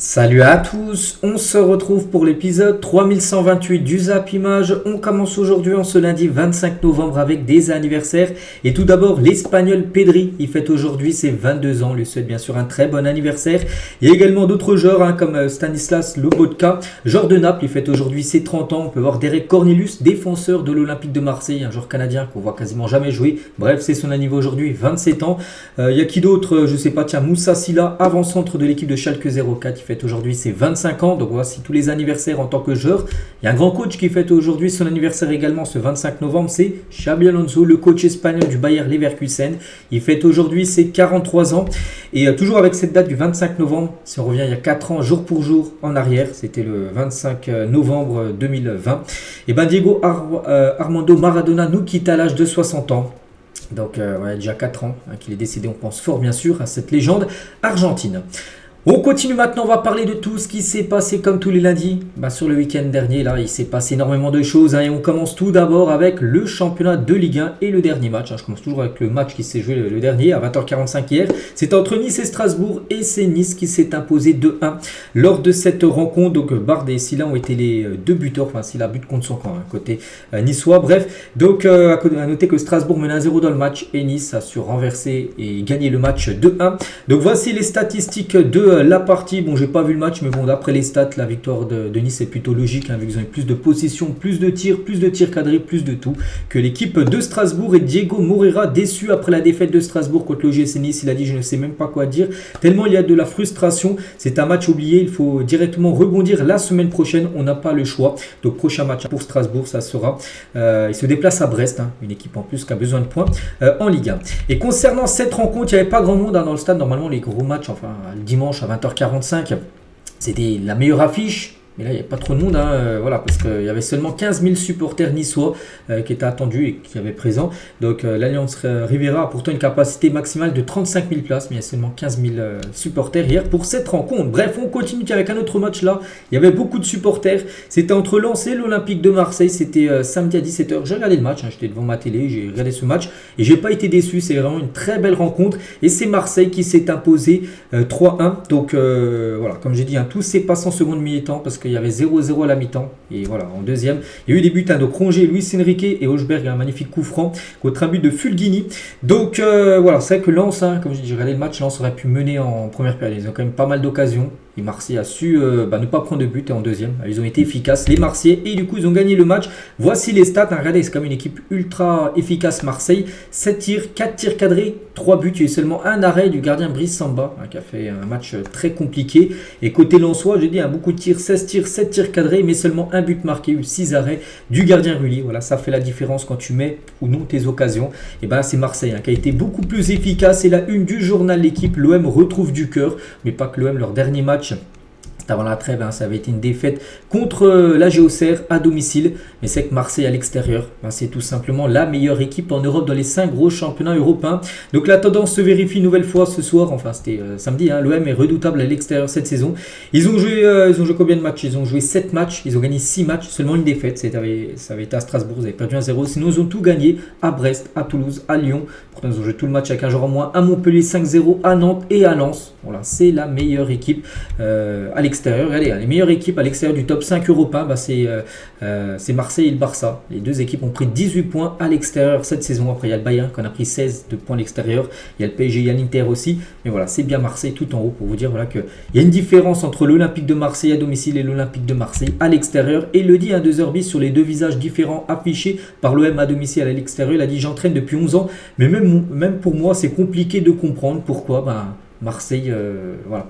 Salut à tous, on se retrouve pour l'épisode 3128 du Zap Image. On commence aujourd'hui en ce lundi 25 novembre avec des anniversaires. Et tout d'abord l'Espagnol Pedri, il fête aujourd'hui ses 22 ans, on lui souhaite bien sûr un très bon anniversaire. Il y a également d'autres joueurs comme Stanislas Lobotka, joueur de Naples, il fête aujourd'hui ses 30 ans. On peut voir Derek Cornelius, défenseur de l'Olympique de Marseille, un joueur canadien qu'on voit quasiment jamais jouer. Bref, c'est son anniversaire aujourd'hui, 27 ans. Il y a qui d'autre, je sais pas, tiens, Moussa Silla, avant-centre de l'équipe de Schalke 04, il fête aujourd'hui ses 25 ans. Donc voici tous les anniversaires en tant que joueur. Il y a un grand coach qui fête aujourd'hui son anniversaire également ce 25 novembre, c'est Xabi Alonso, le coach espagnol du Bayer Leverkusen. Il fête aujourd'hui ses 43 ans. Et toujours avec cette date du 25 novembre, si on revient il y a 4 ans, jour pour jour en arrière, c'était le 25 novembre 2020, et ben Diego Armando Maradona nous quitte à l'âge de 60 ans. Donc déjà 4 ans qu'il est décédé, on pense fort bien sûr à cette légende argentine. On continue maintenant, on va parler de tout ce qui s'est passé comme tous les lundis. Sur le week-end dernier, là, il s'est passé énormément de choses. Et on commence tout d'abord avec le championnat de Ligue 1 et le dernier match. Je commence toujours avec le match qui s'est joué le dernier à 20h45 hier. C'était entre Nice et Strasbourg et c'est Nice qui s'est imposé 2-1. Lors de cette rencontre, donc Bard et Silla ont été les deux buteurs. Enfin, Silla but contre son camp, côté niçois. Bref, donc à noter que Strasbourg menait 1-0 dans le match et Nice a su renverser et gagner le match 2-1. Donc voici les statistiques de la partie. Bon, j'ai pas vu le match, mais bon, d'après les stats, la victoire de Nice est plutôt logique, vu qu'ils ont eu plus de possession, plus de tirs cadrés, plus de tout que l'équipe de Strasbourg. Et Diego Moreira, déçu après la défaite de Strasbourg contre l'OGC Nice, il a dit: je ne sais même pas quoi dire, tellement il y a de la frustration, c'est un match oublié, il faut directement rebondir la semaine prochaine, on n'a pas le choix. Donc prochain match pour Strasbourg, ça sera, il se déplace à Brest, une équipe en plus qui a besoin de points en Ligue 1. Et concernant cette rencontre, il n'y avait pas grand monde dans le stade. Normalement les gros matchs, le dimanche à 20h45, c'était la meilleure affiche. Mais là, il n'y avait pas trop de monde, parce qu'il y avait seulement 15 000 supporters niçois qui étaient attendus et qui avaient présent. Donc l'Alliance Riviera a pourtant une capacité maximale de 35 000 places, mais il y a seulement 15 000 supporters hier pour cette rencontre. Bref, on continue avec un autre match là. Il y avait beaucoup de supporters. C'était entre Lens et l'Olympique de Marseille. C'était samedi à 17h. J'ai regardé le match, j'étais devant ma télé, j'ai regardé ce match et j'ai pas été déçu. C'est vraiment une très belle rencontre. Et c'est Marseille qui s'est imposé 3-1. Donc comme j'ai dit, tout s'est passé en seconde mi-temps parce qu'il y avait 0-0 à la mi-temps et voilà en deuxième il y a eu des buts donc Rongier, Luis Enrique et Hochberg, un magnifique coup franc contre un but de Fulgini. Donc c'est vrai que Lens, comme je dis, j'ai regardé le match, Lens aurait pu mener en première période, ils ont quand même pas mal d'occasions et Marseille a su ne pas prendre de but et en deuxième ils ont été efficaces les Marseillais et du coup ils ont gagné le match. Voici les stats, regardez, c'est quand même une équipe ultra efficace Marseille, 7 tirs, 4 tirs cadrés, 3 buts, il y a eu seulement un arrêt du gardien Brice Samba qui a fait un match très compliqué. Et côté lensois, j'ai dit beaucoup de tirs, 16 tirs, 7 tirs cadrés, mais seulement un but marqué, eu 6 arrêts du gardien Rulli. Voilà, ça fait la différence quand tu mets ou non tes occasions. Et c'est Marseille qui a été beaucoup plus efficace. Et la une du journal L'équipe, l'OM retrouve du cœur, mais pas que l'OM, leur dernier match avant la trêve, ça avait été une défaite contre la Auxerre à domicile. Mais c'est que Marseille à l'extérieur, c'est tout simplement la meilleure équipe en Europe dans les 5 gros championnats européens. Donc la tendance se vérifie une nouvelle fois ce soir. C'était samedi. L'OM est redoutable à l'extérieur cette saison. Ils ont joué combien de matchs? Ils ont joué 7 matchs. Ils ont gagné 6 matchs. Seulement une défaite. Ça avait été à Strasbourg. Ils avaient perdu 1-0. Sinon, ils ont tout gagné à Brest, à Toulouse, à Lyon. Pourtant, ils ont joué tout le match avec un joueur en moins. À Montpellier 5-0, à Nantes et à Lens. Voilà, c'est la meilleure équipe à l'extérieur. Regardez, les meilleures équipes à l'extérieur du top 5 européen, c'est Marseille et le Barça. Les deux équipes ont pris 18 points à l'extérieur cette saison. Après, il y a le Bayern qui en a pris 16 de points à l'extérieur. Il y a le PSG, il y a l'Inter aussi. Mais voilà, c'est bien Marseille tout en haut pour vous dire qu'il y a une différence entre l'Olympique de Marseille à domicile et l'Olympique de Marseille à l'extérieur. Et le dit de Zerbi sur les deux visages différents affichés par l'OM à domicile et à l'extérieur. Il a dit: j'entraîne depuis 11 ans, mais même pour moi, c'est compliqué de comprendre pourquoi Marseille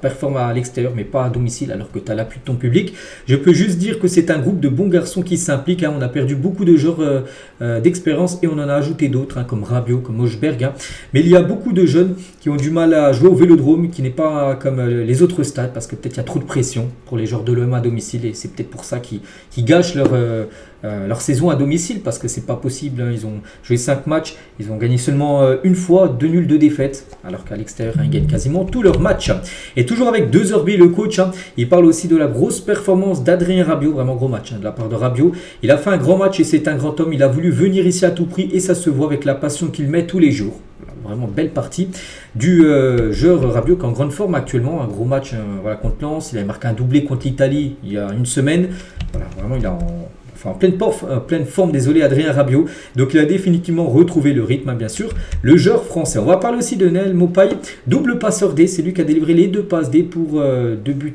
performe à l'extérieur mais pas à domicile alors que tu as l'appui de ton public. Je peux juste dire que c'est un groupe de bons garçons qui s'impliquent. On a perdu beaucoup de joueurs d'expérience et on en a ajouté d'autres comme Rabiot, comme Hochberg. Mais il y a beaucoup de jeunes qui ont du mal à jouer au Vélodrome, qui n'est pas comme les autres stades parce que peut-être il y a trop de pression pour les joueurs de l'OM à domicile et c'est peut-être pour ça qu'ils gâchent leur saison à domicile parce que c'est pas possible. Ils ont joué 5 matchs, ils ont gagné seulement une fois, 2 nuls, 2 défaites alors qu'à l'extérieur ils gagnent quasiment tous leurs matchs. Et toujours avec De Zerbi, le coach, il parle aussi de la grosse performance d'Adrien Rabiot, vraiment gros match de la part de Rabiot. Il a fait un grand match et c'est un grand homme, il a voulu venir ici à tout prix et ça se voit avec la passion qu'il met tous les jours. vraiment belle partie du joueur Rabiot qui est en grande forme actuellement. Un gros match voilà, contre Lens. Il a marqué un doublé contre l'Italie il y a une semaine. Voilà, vraiment, il est en pleine forme, désolé, Adrien Rabiot. Donc il a définitivement retrouvé le rythme, hein, bien sûr. Le joueur français. On va parler aussi de Naël Maupay, double passeur D. C'est lui qui a délivré les 2 passes D pour 2 buts.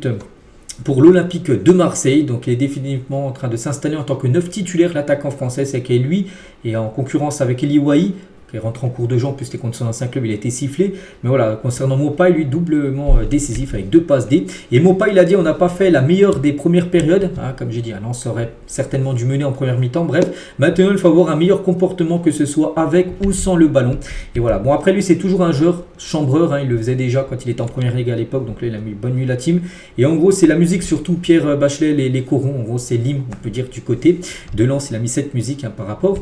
Pour l'Olympique de Marseille, donc il est définitivement en train de s'installer en tant que 9 titulaire, l'attaquant français, c'est que lui est en concurrence avec Eli Wahi, qui rentre en cours de jeu, en plus c'était contre son ancien club, il a été sifflé. Mais voilà, concernant Maupay, lui doublement décisif avec 2 passes D. Et Maupay, il a dit on n'a pas fait la meilleure des premières périodes, hein, comme j'ai dit, Lens aurait certainement dû mener en première mi-temps. Bref, maintenant il faut avoir un meilleur comportement, que ce soit avec ou sans le ballon. Et voilà, bon après lui c'est toujours un joueur chambreur, hein, il le faisait déjà quand il était en première ligue à l'époque, donc là il a mis bonne nuit la team. Et en gros c'est la musique, surtout Pierre Bachelet, les corons, en gros c'est l'hymne, on peut dire, du côté de Lens. Il a mis cette musique, hein, par rapport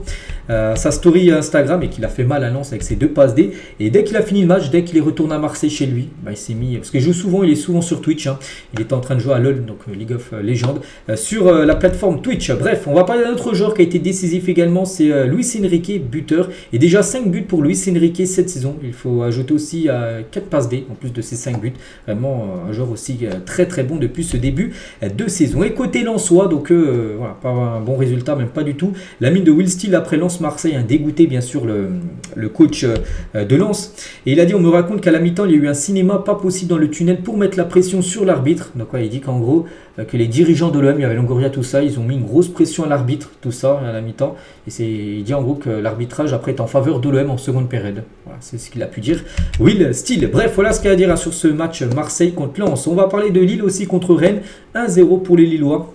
à sa story Instagram, et qu'il a fait mal à Lens avec ses 2 passes D. Et dès qu'il a fini le match, dès qu'il est retourné à Marseille chez lui, bah, il s'est mis, parce qu'il joue souvent, il est souvent sur Twitch, hein. Il était en train de jouer à LoL, donc League of Legends, sur la plateforme Twitch. Bref, on va parler d'un autre joueur qui a été décisif également, c'est Luis Enrique, buteur, et déjà 5 buts pour Luis Enrique cette saison. Il faut ajouter aussi 4 passes D en plus de ces 5 buts. Vraiment un joueur aussi très très bon depuis ce début de saison. Et côté Lensois, donc voilà, pas un bon résultat, même pas du tout. La mine de Will Steele après Lens-Marseille, un dégoûté bien sûr le coach de Lens. Et il a dit on me raconte qu'à la mi-temps il y a eu un cinéma pas possible dans le tunnel pour mettre la pression sur l'arbitre. Donc ouais, il dit qu'en gros que les dirigeants de l'OM, il y avait Longoria, tout ça, ils ont mis une grosse pression à l'arbitre, tout ça à la mi-temps. Et il dit en gros que l'arbitrage après est en faveur de l'OM en seconde période. Voilà, c'est ce qu'il a pu dire Will Steele. Bref, voilà ce qu'il y a à dire, hein, sur ce match Marseille contre Lens. On va parler de Lille aussi contre Rennes, 1-0 pour les Lillois.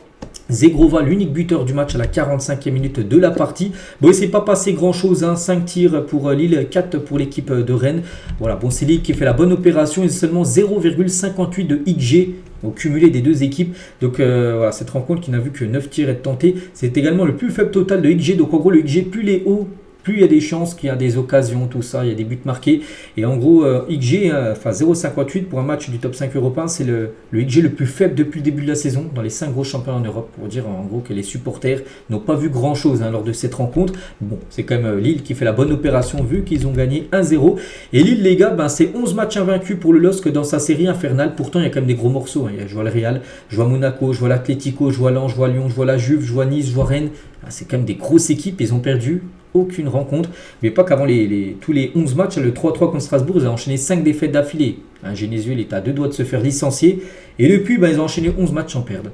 Zegrova, l'unique buteur du match à la 45e minute de la partie. Bon, il ne s'est pas passé grand chose, hein. 5 tirs pour Lille, 4 pour l'équipe de Rennes. Voilà, bon, c'est Lille qui fait la bonne opération. Il y a seulement 0,58 de XG au cumulé des 2 équipes. Donc voilà, cette rencontre qui n'a vu que 9 tirs être tentés. C'est également le plus faible total de XG. Donc en gros, le XG, plus les hauts, plus il y a des chances qu'il y a des occasions, tout ça, il y a des buts marqués. Et en gros, XG, enfin 0,58 pour un match du top 5 européen, c'est le XG le plus faible depuis le début de la saison dans les 5 gros champions en Europe. Pour dire en gros que les supporters n'ont pas vu grand chose, hein, lors de cette rencontre. Bon, c'est quand même Lille qui fait la bonne opération vu qu'ils ont gagné 1-0. Et Lille, les gars, ben, c'est 11 matchs invaincus pour le LOSC dans sa série infernale. Pourtant, il y a quand même des gros morceaux, hein. Je vois le Real, je vois Monaco, je vois l'Atlético, je vois Lens, je vois Lyon, je vois la Juve, je vois Nice, je vois Rennes. C'est quand même des grosses équipes, ils ont perdu aucune rencontre. Mais pas qu'avant tous les 11 matchs, le 3-3 contre Strasbourg, ils ont enchaîné 5 défaites d'affilée. Hein, Genesio, il est à 2 doigts de se faire licencier. Et depuis, ils ont enchaîné 11 matchs sans perdre.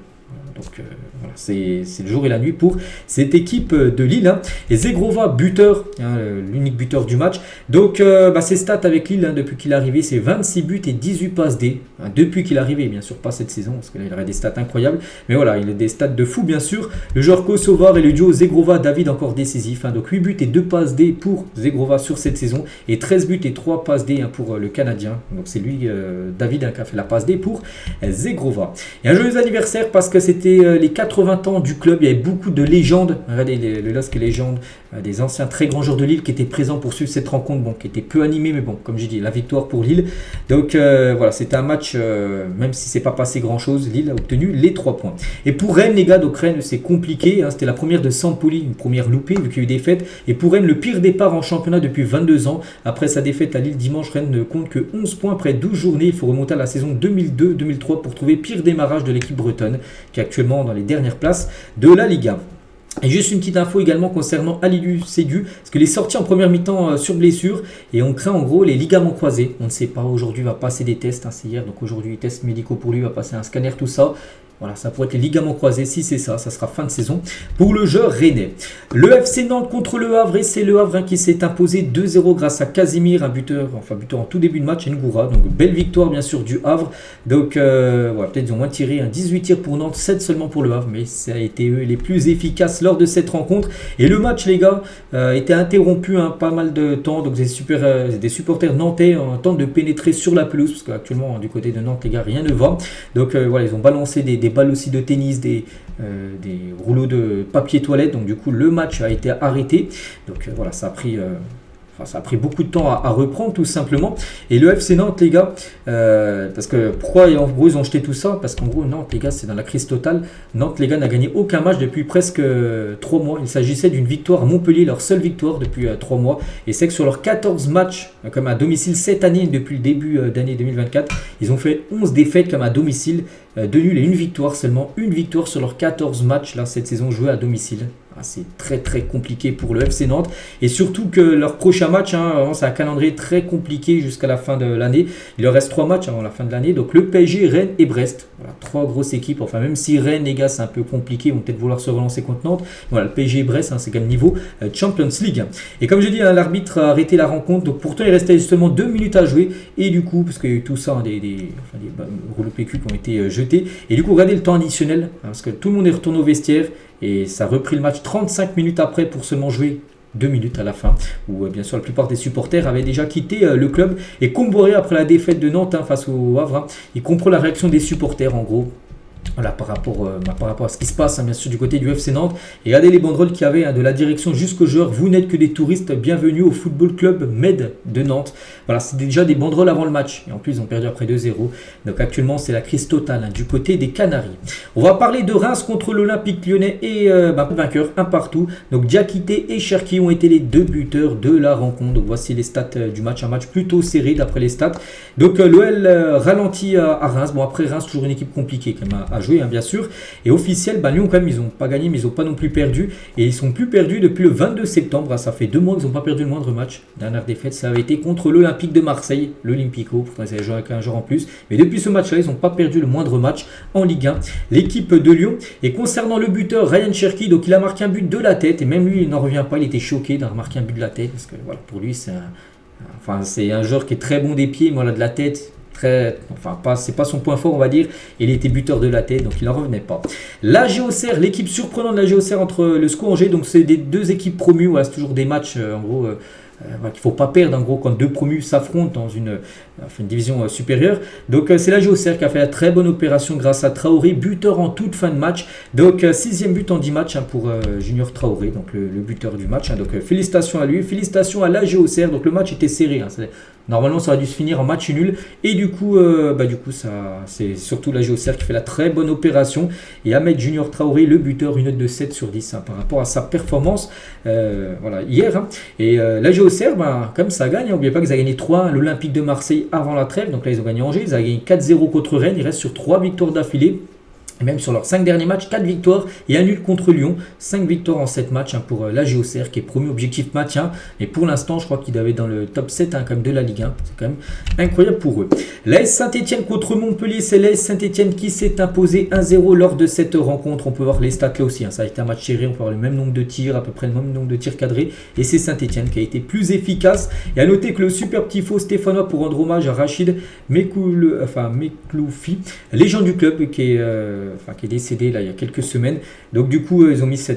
Donc voilà, c'est le jour et la nuit pour cette équipe de Lille, hein. Et Zegrova, buteur, hein, l'unique buteur du match. Donc ses stats avec Lille, hein, depuis qu'il est arrivé, c'est 26 buts et 18 passes D. Hein, depuis qu'il est arrivé, bien sûr pas cette saison, parce qu'il aurait des stats incroyables. Mais voilà, il a des stats de fou, bien sûr. Le joueur kosovar et le duo Zegrova-David encore décisif, hein. Donc 8 buts et 2 passes D pour Zegrova sur cette saison. Et 13 buts et 3 passes D, hein, pour le Canadien. Donc c'est lui, David, hein, qui a fait la passe D pour Zegrova. Et un joyeux anniversaire parce que c'était les 80 ans du club. Il y avait beaucoup de légendes. Regardez le LOSC et légendes, des anciens très grands joueurs de Lille qui étaient présents pour suivre cette rencontre, bon, qui était peu animée, mais bon, comme j'ai dit, la victoire pour Lille. Donc voilà, c'était un match, même si c'est pas passé grand chose, Lille a obtenu les 3 points. Et pour Rennes, les gars, donc Rennes, c'est compliqué, hein, c'était la première de Sampoli, une première loupée vu qu'il y a eu des défaites. Et pour Rennes, le pire départ en championnat depuis 22 ans. Après sa défaite à Lille dimanche, Rennes ne compte que 11 points après 12 journées. Il faut remonter à la saison 2002-2003 pour trouver pire démarrage de l'équipe bretonne, qui est actuellement dans les dernières places de la Ligue 1. Et juste une petite info également concernant Aliou Ségu, parce qu'il est sorti en première mi-temps sur blessure, et on craint en gros les ligaments croisés. On ne sait pas, aujourd'hui il va passer des tests, hein, c'est hier, donc aujourd'hui tests médicaux pour lui, il va passer un scanner, tout ça. Voilà, ça pourrait être les ligaments croisés. Si c'est ça, ça sera fin de saison pour le joueur rennais. Le FC Nantes contre le Havre, et c'est le Havre, hein, qui s'est imposé 2-0 grâce à Casimir, un buteur en tout début de match, et Ngoura. Donc belle victoire bien sûr du Havre. Donc voilà, peut-être ils ont moins tiré, 18 tirs pour Nantes, 7 seulement pour le Havre, mais ça a été eux les plus efficaces lors de cette rencontre. Et le match, les gars, était interrompu, hein, pas mal de temps. Donc des supporters nantais tentent de pénétrer sur la pelouse, parce qu'actuellement du côté de Nantes, les gars, rien ne va. Donc voilà, ils ont balancé des balles aussi de tennis, des rouleaux de papier toilette. Donc du coup le match a été arrêté. Donc voilà, ça a pris ça a pris beaucoup de temps à reprendre tout simplement. Et le FC Nantes, les gars, parce que pourquoi en gros ils ont jeté tout ça? Parce qu'en gros, Nantes, les gars, c'est dans la crise totale. Nantes, les gars, n'a gagné aucun match depuis presque 3 mois. Il s'agissait d'une victoire à Montpellier, leur seule victoire depuis 3 mois. Et c'est que sur leurs 14 matchs, comme à domicile cette année, depuis le début d'année 2024, ils ont fait 11 défaites comme à domicile, 2 nuls et une victoire seulement. Une victoire sur leurs 14 matchs là, cette saison jouée à domicile. C'est très très compliqué pour le FC Nantes et surtout que leur prochain match, c'est un calendrier très compliqué jusqu'à la fin de l'année. Il leur reste 3 matchs avant la fin de l'année, donc le PSG, Rennes et Brest. Voilà, 3 grosses équipes, enfin même si Rennes, les gars, c'est un peu compliqué, ils vont peut-être vouloir se relancer contre Nantes. Voilà, le PSG et Brest, c'est quand même niveau Champions League. Et comme je dis, l'arbitre a arrêté la rencontre, donc pourtant il restait justement 2 minutes à jouer et du coup, parce qu'il y a eu tout ça, des rouleaux PQ qui ont été jetés, et du coup regardez le temps additionnel, parce que tout le monde est retourné au vestiaire. Et ça a repris le match 35 minutes après pour seulement jouer 2 minutes à la fin, où bien sûr la plupart des supporters avaient déjà quitté le club. Et Comboré, après la défaite de Nantes face au Havre, il comprend la réaction des supporters en gros. Voilà, par rapport à ce qui se passe, bien sûr, du côté du FC Nantes. Et regardez les banderoles qu'il y avait de la direction jusqu'aux joueurs. Vous n'êtes que des touristes, bienvenue au Football Club Med de Nantes. Voilà, c'est déjà des banderoles avant le match. Et en plus, ils ont perdu après 2-0. Donc actuellement, c'est la crise totale du côté des Canaries. On va parler de Reims contre l'Olympique Lyonnais et vainqueur, un partout. Donc Diakité et Cherki ont été les 2 buteurs de la rencontre. Donc voici les stats du match. Un match plutôt serré d'après les stats. Donc l'OL ralentit à Reims. Bon, après Reims, toujours une équipe compliquée quand même à jouer, bien sûr. Et officiel, Lyon quand même, ils n'ont pas gagné, mais ils n'ont pas non plus perdu. Et ils sont plus perdus depuis le 22 septembre. Ça fait 2 mois qu'ils n'ont pas perdu le moindre match. Dernière défaite, ça avait été contre l'Olympique de Marseille, l'Olympico. Pourtant, ils avaient joué avec un jour en plus. Mais depuis ce match-là, ils n'ont pas perdu le moindre match en Ligue 1. L'équipe de Lyon. Et concernant le buteur, Ryan Cherki, donc il a marqué un but de la tête. Et même lui, il n'en revient pas. Il était choqué d'avoir marqué un but de la tête. Parce que voilà, pour lui, c'est un joueur qui est très bon des pieds, mais voilà, de la tête. C'est pas son point fort, on va dire. Il était buteur de la tête, donc il n'en revenait pas. La Géocère, l'équipe surprenante de la Géocère entre le SCO Angers, donc c'est des 2 équipes promues. Voilà, c'est toujours des matchs en gros qu'il ne faut pas perdre en gros quand 2 promus s'affrontent dans une division supérieure. Donc c'est la Géocère qui a fait la très bonne opération grâce à Traoré, buteur en toute fin de match. Donc 6e but en 10 matchs pour Junior Traoré, donc le buteur du match. Donc félicitations à lui, félicitations à la Géocère. Donc le match était serré. Normalement, ça aurait dû se finir en match nul. Et du coup, c'est surtout la Géocère qui fait la très bonne opération. Et Ahmed Junior Traoré, le buteur, une note de 7 sur 10 par rapport à sa performance hier. Et la Géocère, comme ça gagne, n'oubliez pas qu'ils ont gagné 3 à l'Olympique de Marseille avant la trêve. Donc là, ils ont gagné Angers. Ils ont gagné 4-0 contre Rennes. Ils restent sur 3 victoires d'affilée. Et même sur leurs 5 derniers matchs, 4 victoires et un nul contre Lyon. 5 victoires en 7 matchs pour la Géocère qui est promu objectif maintien. Et pour l'instant, je crois qu'il doit être dans le top 7 quand même de la Ligue 1. C'est quand même incroyable pour eux. L'AS Saint-Etienne contre Montpellier. C'est l'AS Saint-Etienne qui s'est imposé 1-0 lors de cette rencontre. On peut voir les stats là aussi. Ça a été un match serré. On peut voir le même nombre de tirs, à peu près le même nombre de tirs cadrés. Et c'est Saint-Etienne qui a été plus efficace. Et à noter que le super petit faux stéphanois, pour rendre hommage à Rachid Mekloufi, légende du club qui est décédé là, il y a quelques semaines. Donc du coup, ils ont mis ce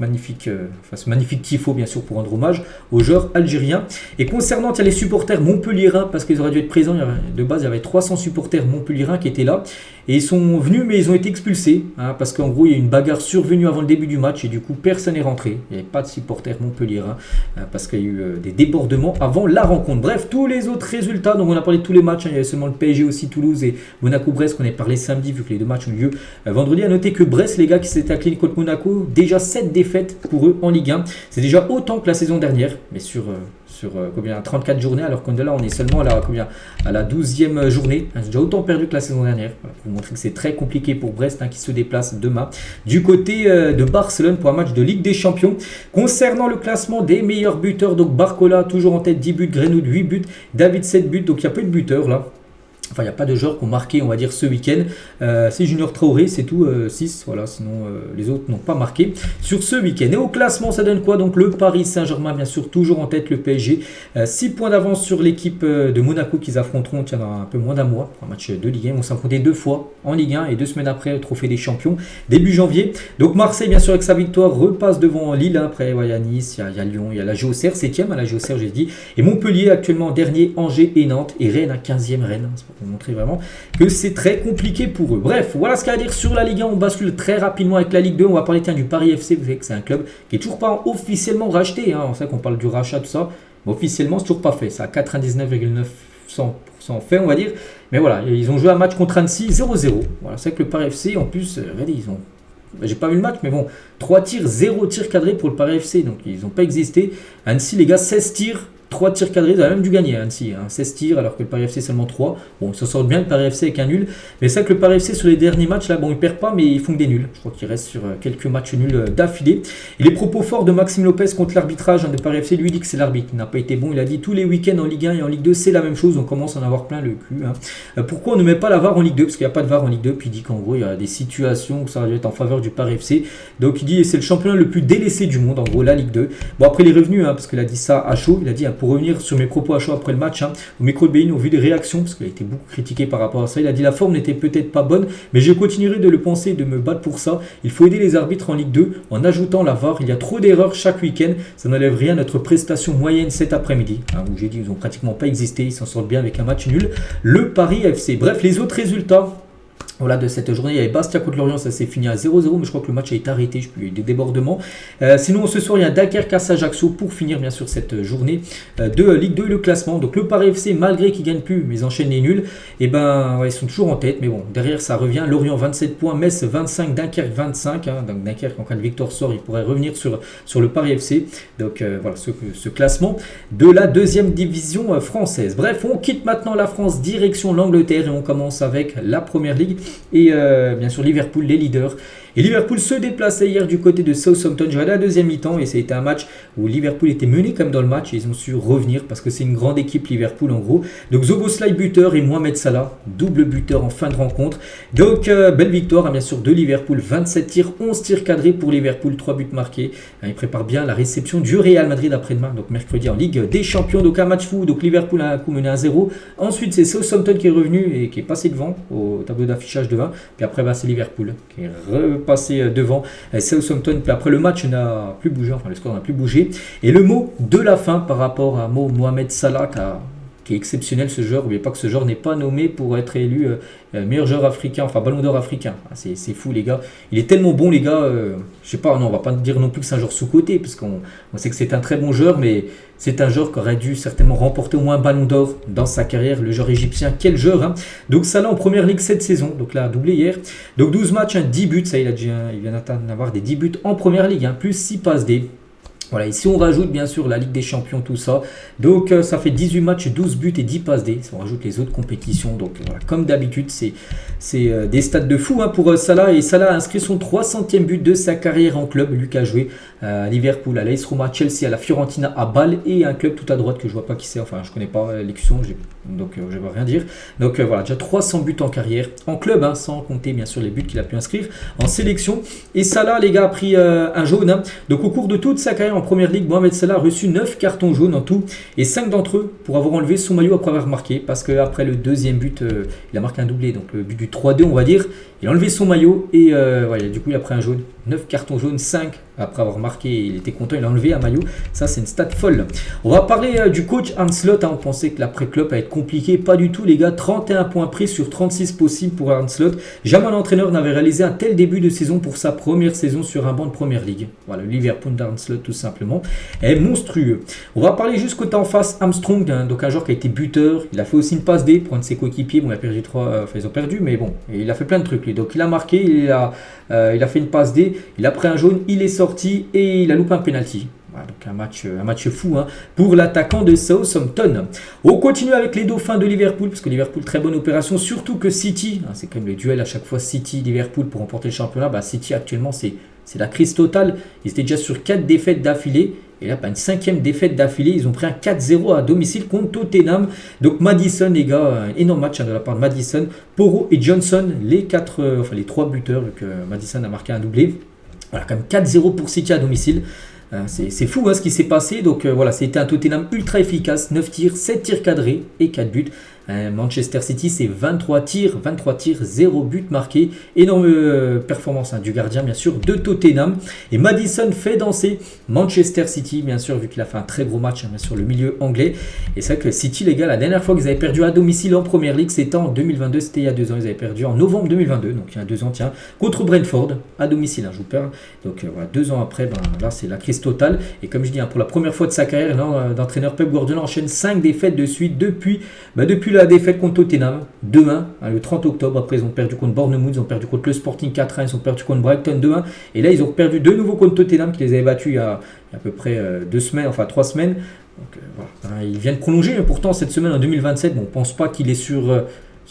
magnifique tifo, bien sûr, pour rendre hommage aux joueurs algériens. Et concernant les supporters montpelliérains, parce qu'ils auraient dû être présents, de base, il y avait 300 supporters montpelliérains qui étaient là. Et ils sont venus, mais ils ont été expulsés. Parce qu'en gros, il y a une bagarre survenue avant le début du match. Et du coup, personne n'est rentré. Il n'y avait pas de supporters montpelliérains. Parce qu'il y a eu des débordements avant la rencontre. Bref, tous les autres résultats. Donc on a parlé de tous les matchs. Il y avait seulement le PSG aussi, Toulouse et Monaco-Brest qu'on a parlé samedi, vu que les 2 matchs ont lieu vendredi. À noter que Brest, les gars, qui s'est incliné contre Monaco, déjà 7 défaites pour eux en Ligue 1. C'est déjà autant que la saison dernière. Mais sur 34 journées, alors qu'on est là, on est seulement à la 12e journée. C'est déjà autant perdu que la saison dernière. Voilà, pour vous montrer que c'est très compliqué pour Brest qui se déplace demain du côté de Barcelone pour un match de Ligue des Champions. Concernant le classement des meilleurs buteurs, donc Barcola toujours en tête, 10 buts, Greenwood 8 buts, David 7 buts, donc il y a peu de buteurs là. Enfin, il n'y a pas de joueurs qui ont marqué, on va dire, ce week-end. C'est Junior Traoré, c'est tout, 6. Voilà, sinon, les autres n'ont pas marqué sur ce week-end. Et au classement, ça donne quoi? Donc, le Paris Saint-Germain, bien sûr, toujours en tête, le PSG. 6 points d'avance sur l'équipe de Monaco qu'ils affronteront dans un peu moins d'un mois. Pour un match de Ligue 1, on s'affrontait 2 fois en Ligue 1 et 2 semaines après, le Trophée des Champions, début janvier. Donc, Marseille, bien sûr, avec sa victoire, repasse devant Lille. Après, il y a Nice, il y a Lyon, il y a la Géocère, 7e à la Géocère, j'ai dit. Et Montpellier, actuellement dernier, Angers et Nantes. Et Rennes à 15e, Rennes. Pour montrer vraiment que c'est très compliqué pour eux. Bref, voilà ce qu'il y a à dire sur la Ligue 1. On bascule très rapidement avec la Ligue 2. On va parler du Paris FC. Vous savez que c'est un club qui est toujours pas officiellement racheté. On sait qu'on parle du rachat, tout ça. Mais officiellement, c'est toujours pas fait. C'est à 99,9% fait, on va dire. Mais voilà, ils ont joué un match contre Annecy 0-0. Voilà, c'est que le Paris FC, en plus, regardez, ils ont. J'ai pas vu le match, mais bon, 3 tirs, 0 tir cadré pour le Paris FC. Donc ils n'ont pas existé. Annecy, les gars, 16 tirs. 3 tirs cadrés, ils auraient même dû gagner Annecy, 16 tirs alors que le Paris FC seulement 3. Bon, ils s'en sortent bien le Paris FC avec un nul. Mais c'est vrai que le Paris FC sur les derniers matchs, là, bon, ils perdent pas, mais ils font que des nuls. Je crois qu'ils restent sur quelques matchs nuls d'affilée. Et les propos forts de Maxime Lopez contre l'arbitrage de Paris FC, lui dit que c'est l'arbitre qui n'a pas été bon. Il a dit tous les week-ends en Ligue 1 et en Ligue 2, c'est la même chose. On commence à en avoir plein le cul. Pourquoi on ne met pas la VAR en Ligue 2? Parce qu'il n'y a pas de VAR en Ligue 2. Puis il dit qu'en gros, il y a des situations où ça va être en faveur du Paris FC. Donc il dit c'est le championnat le plus délaissé du monde, en gros, la Ligue 2. Bon, après, il est revenu, parce qu'il a dit ça à chaud. Il a dit, pour revenir sur mes propos à chaud après le match, au micro de Bein, au vu des réactions, parce qu'il a été beaucoup critiqué par rapport à ça, il a dit la forme n'était peut-être pas bonne, mais je continuerai de le penser et de me battre pour ça. Il faut aider les arbitres en Ligue 2 en ajoutant la VAR. Il y a trop d'erreurs chaque week-end, ça n'enlève rien à notre prestation moyenne cet après-midi. Où j'ai dit ils n'ont pratiquement pas existé, ils s'en sortent bien avec un match nul. Le Paris FC. Bref, les autres résultats. Voilà, de cette journée, il y avait Bastia contre Lorient, ça s'est fini à 0-0, mais je crois que le match a été arrêté, je peux, il y a eu des débordements. Sinon, ce soir, il y a Dunkerque à Ajaccio pour finir bien sûr cette journée de Ligue 2 et le classement. Donc le Paris FC, malgré qu'ils ne gagnent plus, mais ils enchaînent les nuls, et ben ouais, ils sont toujours en tête, mais bon, derrière ça revient. Lorient 27 points, Metz 25, Dunkerque 25. Donc Dunkerque, en cas de victoire sort, il pourrait revenir sur le Paris FC. Donc voilà ce classement de la deuxième division française. Bref, on quitte maintenant la France, direction l'Angleterre, et on commence avec la Première Ligue. Et bien sûr Liverpool, les leaders. Et Liverpool se déplaçait hier du côté de Southampton. J'ai regardé la deuxième mi-temps et ça a été un match où Liverpool était mené comme dans le match et ils ont su revenir parce que c'est une grande équipe Liverpool en gros. Donc Szoboszlai buteur et Mohamed Salah double buteur en fin de rencontre. Donc belle victoire bien sûr de Liverpool, 27 tirs, 11 tirs cadrés pour Liverpool, 3 buts marqués. Ils préparent bien la réception du Real Madrid après-demain, donc mercredi en Ligue des Champions. Donc un match fou, donc Liverpool a un coup mené 1-0. Ensuite c'est Southampton qui est revenu et qui est passé devant au tableau d'affichage devant. Puis après c'est Liverpool qui est repassé devant Southampton. Puis après le match n'a plus bougé, enfin le score n'a plus bougé. Et le mot de la fin par rapport à Mohamed Salah qui est exceptionnel ce joueur. N'oubliez pas que ce joueur n'est pas nommé pour être élu meilleur joueur africain, enfin ballon d'or africain. C'est fou les gars. Il est tellement bon les gars, je sais pas, non, on va pas dire non plus que c'est un joueur sous-côté, parce qu'on sait que c'est un très bon joueur, mais c'est un joueur qui aurait dû certainement remporter au moins un ballon d'or dans sa carrière, le joueur égyptien. Quel joueur, hein. Donc Salah en première ligue cette saison, donc là doublé hier. Donc 12 matchs, 10 buts, ça il vient d'avoir des 10 buts en première ligue, plus 6 passes D. Voilà, ici on rajoute bien sûr la Ligue des Champions, tout ça. Donc ça fait 18 matchs, 12 buts et 10 passes D. Si on rajoute les autres compétitions, donc voilà, comme d'habitude, c'est des stats de fou pour Salah. Et Salah a inscrit son 300e but de sa carrière en club. Lui qui a joué à Liverpool, à l'AS Roma, à Chelsea, à la Fiorentina, à Bâle et un club tout à droite que je vois pas qui c'est. Enfin, je connais pas l'élection, donc je ne vais rien dire. Donc voilà, déjà 300 buts en carrière, en club, sans compter bien sûr les buts qu'il a pu inscrire en sélection. Et Salah, les gars, a pris un jaune. Donc au cours de toute sa carrière en première ligue, Mohamed Salah a reçu 9 cartons jaunes en tout et 5 d'entre eux pour avoir enlevé son maillot après avoir marqué, parce qu'après le deuxième but, il a marqué un doublé, donc le but du 3-2 on va dire, il a enlevé son maillot et voilà, du coup il a pris un jaune. 9 cartons jaunes, 5 après avoir marqué, il était content, il a enlevé un maillot, ça c'est une stat folle. On va parler du coach Arne Slot, on pensait que l'après-club allait être compliqué, pas du tout les gars, 31 points pris sur 36 possibles pour Arne Slot. Jamais un entraîneur n'avait réalisé un tel début de saison pour sa première saison sur un banc de première ligue. Voilà, le Liverpool d'Arne Slot tout simplement est monstrueux. On va parler juste côté en face, Armstrong, donc un joueur qui a été buteur, il a fait aussi une passe D pour un de ses coéquipiers, bon il a perdu 3, ils ont perdu, mais bon, il a fait plein de trucs lui. Donc il a marqué, il a fait une passe D, il a pris un jaune, il est sorti et il a loupé un penalty. Voilà, donc un match fou pour l'attaquant de Southampton. On continue avec les Dauphins de Liverpool, parce que Liverpool, très bonne opération, surtout que City, c'est quand même les duels à chaque fois City-Liverpool pour remporter le championnat. City actuellement c'est la crise totale, ils étaient déjà sur 4 défaites d'affilée. Et là, une 5e défaite d'affilée. Ils ont pris un 4-0 à domicile contre Tottenham. Donc Maddison, les gars, un énorme match de la part de Maddison. Porro et Johnson, les 3 buteurs, vu que Maddison a marqué un doublé. Voilà, quand même 4-0 pour City à domicile. C'est fou ce qui s'est passé. Donc voilà, c'était un Tottenham ultra efficace. 9 tirs, 7 tirs cadrés et 4 buts. Manchester City, c'est 23 tirs, 0 but marqué. Énorme performance du gardien, bien sûr, de Tottenham. Et Maddison fait danser Manchester City, bien sûr, vu qu'il a fait un très gros match, bien sûr, le milieu anglais. Et c'est vrai que City, les gars, la dernière fois qu'ils avaient perdu à domicile en Première Ligue, c'était en 2022, c'était il y a 2 ans. Ils avaient perdu en novembre 2022, donc il y a 2 ans, tiens, contre Brentford, à domicile, je vous perds. Donc voilà, 2 ans après, là, c'est la crise totale. Et comme je dis, pour la première fois de sa carrière, l'entraîneur Pep Guardiola enchaîne 5 défaites de suite depuis la défaite contre Tottenham, 2-1, le 30 octobre. Après, ils ont perdu contre Bournemouth, ils ont perdu contre le Sporting 4-1, ils ont perdu contre Brighton 2-1. Et là, ils ont perdu de nouveau contre Tottenham, qui les avait battus il y a à peu près 2 semaines, enfin 3 semaines. Donc voilà, il vient de prolonger, mais pourtant cette semaine en 2027, on ne pense pas qu'il est sur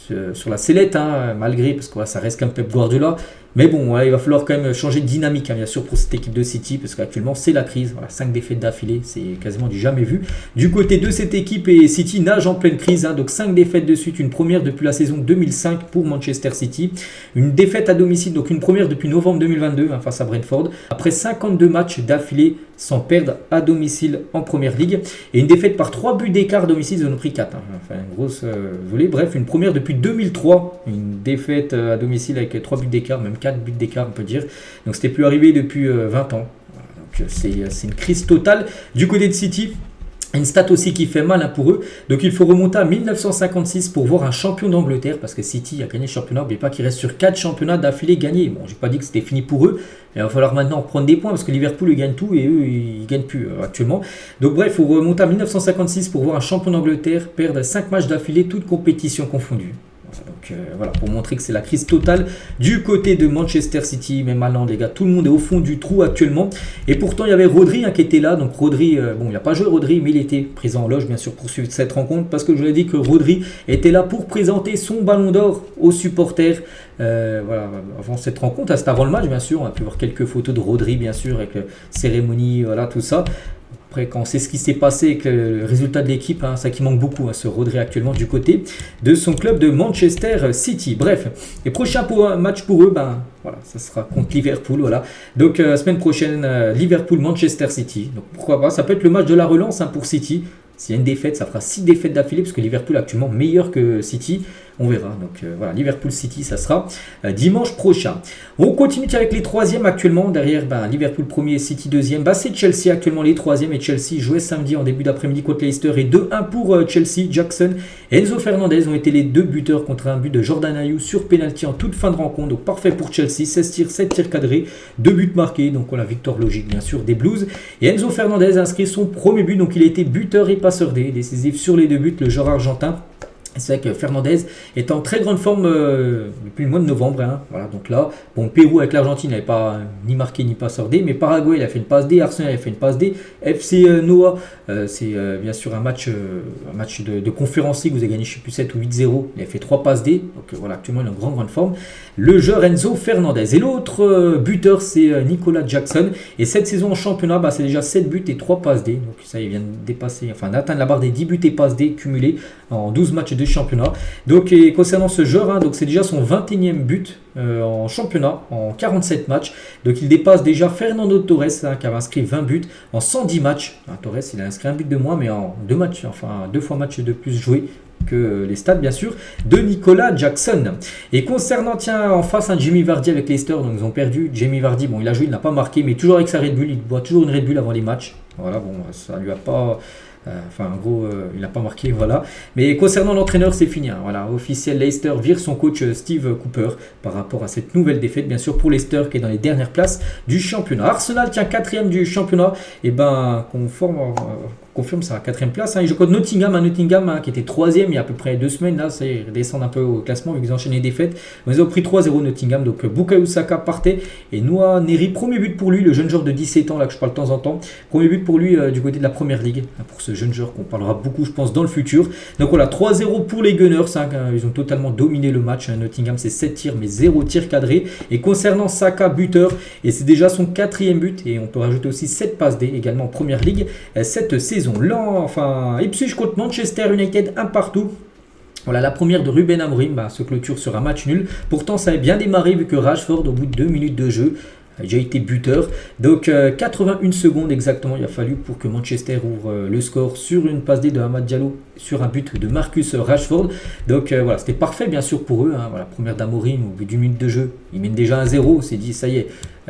la sellette, malgré, parce que ça reste quand même Pep Guardiola. Mais bon, il va falloir quand même changer de dynamique, bien sûr, pour cette équipe de City, parce qu'actuellement c'est la crise. 5 défaites d'affilée, c'est quasiment du jamais vu. Du côté de cette équipe, et City nage en pleine crise, donc 5 défaites de suite, une première depuis la saison 2005 pour Manchester City. Une défaite à domicile, donc une première depuis novembre 2022 face à Brentford. Après 52 matchs d'affilée sans perdre à domicile en Première Ligue. Et une défaite par 3 buts d'écart à domicile, ils en ont pris 4. Une grosse volée. Bref, une première depuis 2003. Une défaite à domicile avec 3 buts d'écart, même 4 buts d'écart on peut dire. Donc c'était plus arrivé depuis 20 ans. Donc c'est une crise totale du côté de City. Une stat aussi qui fait mal pour eux. Donc il faut remonter à 1956 pour voir un champion d'Angleterre, parce que City a gagné le championnat. N'oubliez pas qu'il reste sur 4 championnats d'affilée gagnés. Bon, j'ai pas dit que c'était fini pour eux. Il va falloir maintenant prendre des points, parce que Liverpool gagne tout et eux ils gagnent plus actuellement. Donc bref, il faut remonter à 1956 pour voir un champion d'Angleterre perdre 5 matchs d'affilée, toutes compétitions confondues. Donc voilà, pour montrer que c'est la crise totale du côté de Manchester City. Mais maintenant, les gars, tout le monde est au fond du trou actuellement. Et pourtant, il y avait Rodri qui était là. Donc Rodri, il n'a pas joué Rodri, mais il était présent en loge, bien sûr, pour suivre cette rencontre. Parce que je vous l'ai dit que Rodri était là pour présenter son ballon d'or aux supporters. Voilà, avant cette rencontre, c'était avant le match, bien sûr. On a pu voir quelques photos de Rodri, bien sûr, avec cérémonie, voilà, tout ça. Après, quand on sait ce qui s'est passé avec le résultat de l'équipe, ça qui manque beaucoup, ce Rodri actuellement du côté de son club de Manchester City. Bref, et prochain match pour eux, voilà, ça sera contre Liverpool. Voilà. Donc, semaine prochaine, Liverpool-Manchester City. Donc, pourquoi pas, ça peut être le match de la relance pour City. S'il y a une défaite, ça fera 6 défaites d'affilée, parce que Liverpool est actuellement meilleur que City. On verra. Donc voilà, Liverpool-City, ça sera dimanche prochain. On continue avec les 3e actuellement. Derrière, Liverpool 1er, City 2e. C'est Chelsea actuellement les 3e. Et Chelsea jouait samedi en début d'après-midi contre Leicester. Et 2-1 pour Chelsea. Jackson et Enzo Fernandez ont été les 2 buteurs contre un but de Jordan Ayew sur penalty en toute fin de rencontre. Donc parfait pour Chelsea. 16 tirs, 7 tirs cadrés, 2 buts marqués. Donc la victoire logique, bien sûr, des Blues. Et Enzo Fernandez a inscrit son premier but. Donc il a été buteur et passeur D, décisif sur les 2 buts, le joueur argentin. C'est vrai que Fernandez est en très grande forme depuis le mois de novembre. Voilà, donc là, Pérou avec l'Argentine n'avait pas ni marqué ni passeur D, mais Paraguay il a fait une passe D, Arsenal a fait une passe D, FC Noah, c'est bien sûr un match de conférence league, vous avez gagné je sais plus 7 ou 8-0, il a fait 3 passes D, donc voilà, actuellement il est en grande forme. Le joueur Enzo Fernandez. Et l'autre buteur c'est Nicolas Jackson, et cette saison en championnat, c'est déjà 7 buts et 3 passes D, donc ça il vient d'atteindre la barre des 10 buts et passes D cumulés en 12 matchs de championnat. Donc et concernant ce joueur, donc c'est déjà son 21e but en championnat en 47 matchs. Donc il dépasse déjà Fernando Torres qui avait inscrit 20 buts en 110 matchs. Torres il a inscrit un but de moins, mais en 2 matchs, enfin 2 fois match de plus joué que les stats bien sûr de Nicolas Jackson. Et concernant en face Jamie Vardy avec Leicester, donc ils ont perdu. Jamie Vardy, il a joué, il n'a pas marqué, mais toujours avec sa Red Bull, il boit toujours une Red Bull avant les matchs. Voilà, ça lui a pas en gros, il n'a pas marqué, voilà. Mais concernant l'entraîneur, c'est fini. Voilà, officiel, Leicester vire son coach Steve Cooper par rapport à cette nouvelle défaite, bien sûr, pour Leicester qui est dans les dernières places du championnat. Arsenal tient 4e du championnat, et confirme sa 4e place. Il joue contre Nottingham, qui était 3e il y a à peu près 2 semaines. Là, c'est redescendre un peu au classement vu qu'ils enchaînent les défaites. Ils ont pris 3-0 Nottingham. Donc Bukayo Saka partait et Noah Neri, premier but pour lui, le jeune joueur de 17 ans là que je parle de temps en temps. Premier but pour lui du côté de la Première Ligue. Pour ce jeune joueur qu'on parlera beaucoup, je pense, dans le futur. Donc voilà, 3-0 pour les Gunners. Ils ont totalement dominé le match. Nottingham, c'est 7 tirs, mais 0 tir cadré. Et concernant Saka, buteur, et c'est déjà son 4e but. Et on peut rajouter aussi 7 passes D également en Première Ligue cette saison. Ipswich contre Manchester United, 1 partout. Voilà, la première de Ruben Amorim se clôture sur un match nul. Pourtant, ça avait bien démarré vu que Rashford, au bout de 2 minutes de jeu, a déjà été buteur. Donc 81 secondes exactement, il a fallu pour que Manchester ouvre le score sur une passe D de Hamad Diallo sur un but de Marcus Rashford. Donc voilà, c'était parfait bien sûr pour eux. Voilà, première d'Amorim au bout d'une minute de jeu. Ils mènent déjà 1-0. On s'est dit, ça y est,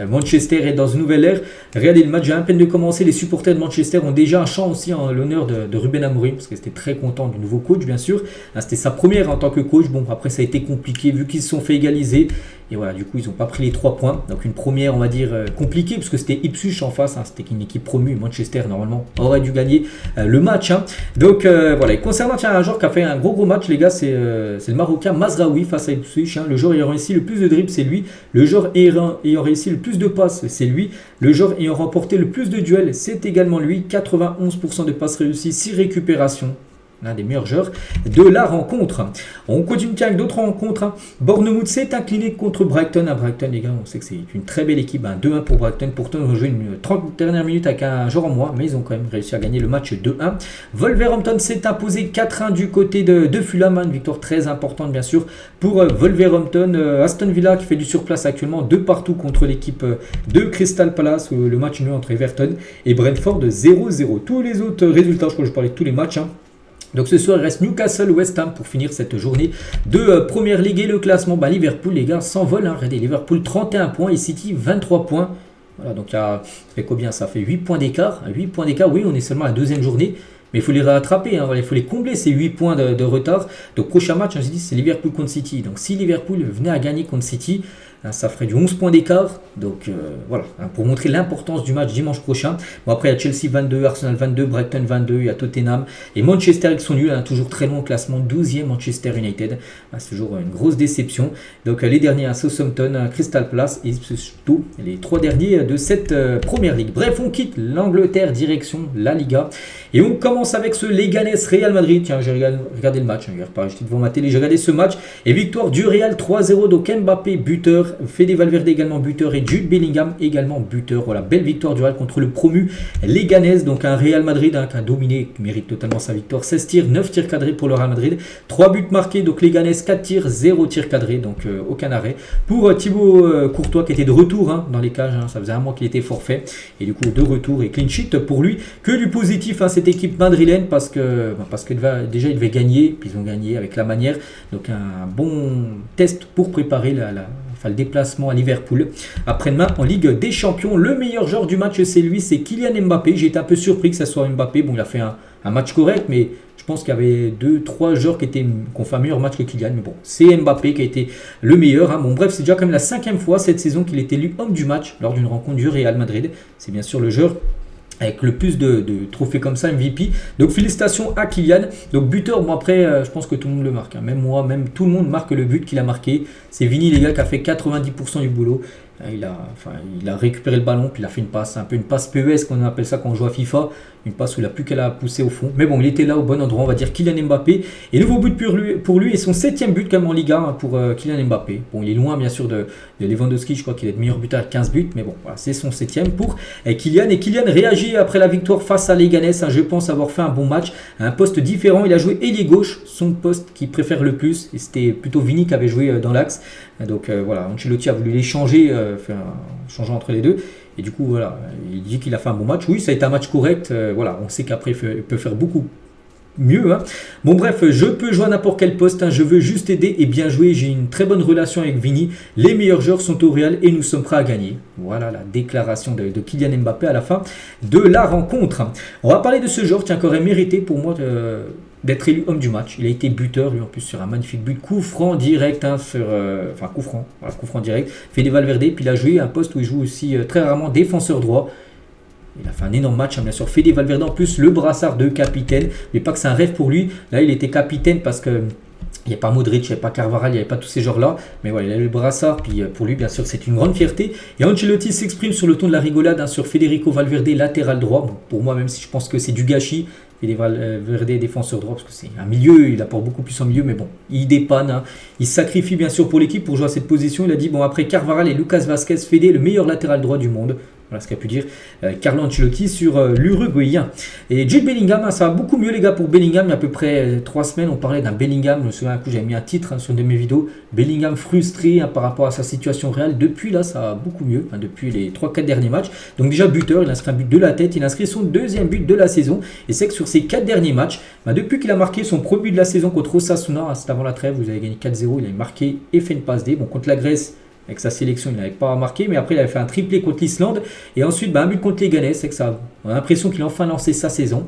Manchester est dans une nouvelle ère. Regardez le match, j'ai à peine de commencer. Les supporters de Manchester ont déjà un chant aussi en l'honneur de Ruben Amorim, parce que c'était très content du nouveau coach, bien sûr. C'était sa première en tant que coach. Bon, après, ça a été compliqué vu qu'ils se sont fait égaliser. Et voilà, du coup, ils n'ont pas pris les 3 points. Donc, une première, on va dire, compliquée, parce que c'était Ipswich en face. C'était une équipe promue. Manchester, normalement, aurait dû gagner le match. Donc, voilà. Et concernant un joueur qui a fait un gros match, les gars, c'est le Marocain Mazraoui face à Ipswich. Le joueur ayant réussi le plus de dribbles, c'est lui. Le joueur ayant réussi le plus de passes, c'est lui. Le joueur ayant remporté le plus de duels, c'est également lui. 91% de passes réussies, 6 récupérations. L'un des meilleurs joueurs de la rencontre. On continue avec d'autres rencontres. Bournemouth s'est incliné contre Brighton. À Brighton, les gars, on sait que c'est une très belle équipe. 2-1 pour Brighton. Pourtant, ils ont joué une 30 dernières minutes avec un joueur en moins, mais ils ont quand même réussi à gagner le match 2-1. Wolverhampton s'est imposé 4-1 du côté de Fulham. Une victoire très importante, bien sûr, pour Wolverhampton. Aston Villa qui fait du surplace actuellement 2 partout contre l'équipe de Crystal Palace. Le match nul entre Everton et Brentford 0-0. Tous les autres résultats, je crois que je parlais de tous les matchs. Donc ce soir, il reste Newcastle-West Ham pour finir cette journée de Première Ligue. Et le classement, Liverpool, les gars, s'envole. Regardez, Liverpool 31 points et City 23 points. Voilà, donc ça fait combien? Ça fait 8 points d'écart. 8 points d'écart, oui, on est seulement à la 2e journée. Mais il faut les rattraper, il faut les combler, ces 8 points de retard. Donc prochain match, on se dit, c'est Liverpool contre City. Donc si Liverpool venait à gagner contre City, ça ferait du 11 points d'écart. Donc voilà, pour montrer l'importance du match dimanche prochain. Bon, après, il y a Chelsea 22, Arsenal 22, Brighton 22, il y a Tottenham. Et Manchester, ils sont nuls, toujours très long au classement. 12e Manchester United. C'est toujours une grosse déception. Donc les derniers, Southampton, Crystal Palace et surtout les 3 derniers de cette Première Ligue. Bref, on quitte l'Angleterre, direction la Liga. Et on commence avec ce Leganés Real Madrid. Tiens, j'ai regardé le match. J'étais devant ma télé, j'ai regardé ce match. Et victoire du Real 3-0. Donc Mbappé, buteur. Fede Valverde également buteur. Et Jude Bellingham également buteur. Voilà, belle victoire du Real contre le promu Leganés. Donc un Real Madrid qui a dominé, qui mérite totalement sa victoire. 16 tirs, 9 tirs cadrés pour le Real Madrid. 3 buts marqués. Donc Leganés 4 tirs, 0 tirs cadrés. Donc aucun arrêt. Pour Thibaut Courtois qui était de retour dans les cages. Ça faisait un mois qu'il était forfait. Et du coup, de retour et clean sheet pour lui. Que du positif, cette équipe madrilène parce que déjà il devait gagner, puis ils ont gagné avec la manière. Donc un bon test pour préparer le déplacement à Liverpool. Après-demain en Ligue des Champions, le meilleur joueur du match c'est Kylian Mbappé. J'ai été un peu surpris que ça soit Mbappé. Bon, il a fait un match correct, mais je pense qu'il y avait 2-3 joueurs qui ont fait un meilleur match que Kylian. Mais bon, c'est Mbappé qui a été le meilleur. Bon, bref, c'est déjà quand même la 5e fois cette saison qu'il est élu homme du match lors d'une rencontre du Real Madrid. C'est bien sûr le joueur avec le plus de trophées comme ça, MVP. Donc félicitations à Kylian. Donc buteur, bon après, je pense que tout le monde le marque. Même moi, même tout le monde marque le but qu'il a marqué. C'est Vini, les gars, qui a fait 90% du boulot. Il a récupéré le ballon, puis il a fait une passe, un peu une passe PES, qu'on appelle ça quand on joue à FIFA. Une passe où il n'a plus qu'à la pousser au fond. Mais bon, il était là au bon endroit, on va dire Kylian Mbappé. Et nouveau but pour lui et son 7e but quand même en Liga pour Kylian Mbappé. Bon, il est loin bien sûr de Lewandowski, je crois qu'il est le meilleur buteur avec 15 buts. Mais bon, voilà, c'est son 7e pour Kylian. Et Kylian réagit après la victoire face à Leganés. Je pense avoir fait un bon match. Un poste différent, il a joué ailier gauche, son poste qu'il préfère le plus. Et c'était plutôt Vini qui avait joué dans l'axe. Donc voilà, Ancelotti a voulu les changer, changeant entre les deux. Et du coup, voilà, il dit qu'il a fait un bon match. Oui, ça a été un match correct. Voilà, on sait qu'après, il peut faire beaucoup mieux. Bon, bref, je peux jouer à n'importe quel poste. Je veux juste aider et bien jouer. J'ai une très bonne relation avec Vini. Les meilleurs joueurs sont au Real et nous sommes prêts à gagner. Voilà la déclaration de Kylian Mbappé à la fin de la rencontre. On va parler de ce joueur qui a encore mérité pour moi d'être élu homme du match. Il a été buteur, lui en plus, sur un magnifique but, coup franc direct, coup franc direct, Fede Valverde, puis il a joué un poste où il joue aussi très rarement défenseur droit. Il a fait un énorme match, bien sûr. Fede Valverde en plus, le brassard de capitaine, mais pas que c'est un rêve pour lui. Là, il était capitaine parce que il n'y a pas Modric, il n'y a pas Carvajal, il n'y avait pas tous ces joueurs-là. Mais voilà, il a eu le brassard. Puis pour lui, bien sûr, c'est une grande fierté. Et Ancelotti s'exprime sur le ton de la rigolade sur Federico Valverde, latéral droit. Bon, pour moi, même si je pense que c'est du gâchis, Fede Valverde défenseur droit, parce que c'est un milieu, il apporte beaucoup plus en milieu. Mais bon, il dépanne. Il se sacrifie, bien sûr, pour l'équipe pour jouer à cette position. Il a dit, bon, après Carvajal et Lucas Vazquez, Fede, le meilleur latéral droit du monde. Voilà ce qu'a pu dire Carlo Ancelotti sur l'Uruguayen. Et Jude Bellingham, ça va beaucoup mieux les gars pour Bellingham. Il y a à peu près 3 semaines, on parlait d'un Bellingham. Je me souviens un coup, j'avais mis un titre sur une de mes vidéos. Bellingham frustré par rapport à sa situation réelle. Depuis là, ça va beaucoup mieux. Depuis les 3-4 derniers matchs. Donc déjà buteur, il inscrit un but de la tête. Il inscrit son deuxième but de la saison. Et c'est que sur ces 4 derniers matchs, depuis qu'il a marqué son premier but de la saison contre Osasuna, c'était avant la trêve, vous avez gagné 4-0. Il a marqué et fait une passe D. Bon, contre la Grèce, avec sa sélection, il n'avait pas marqué, mais après il avait fait un triplé contre l'Islande et ensuite un but contre les Ghanais. C'est que ça, on a l'impression qu'il a enfin lancé sa saison.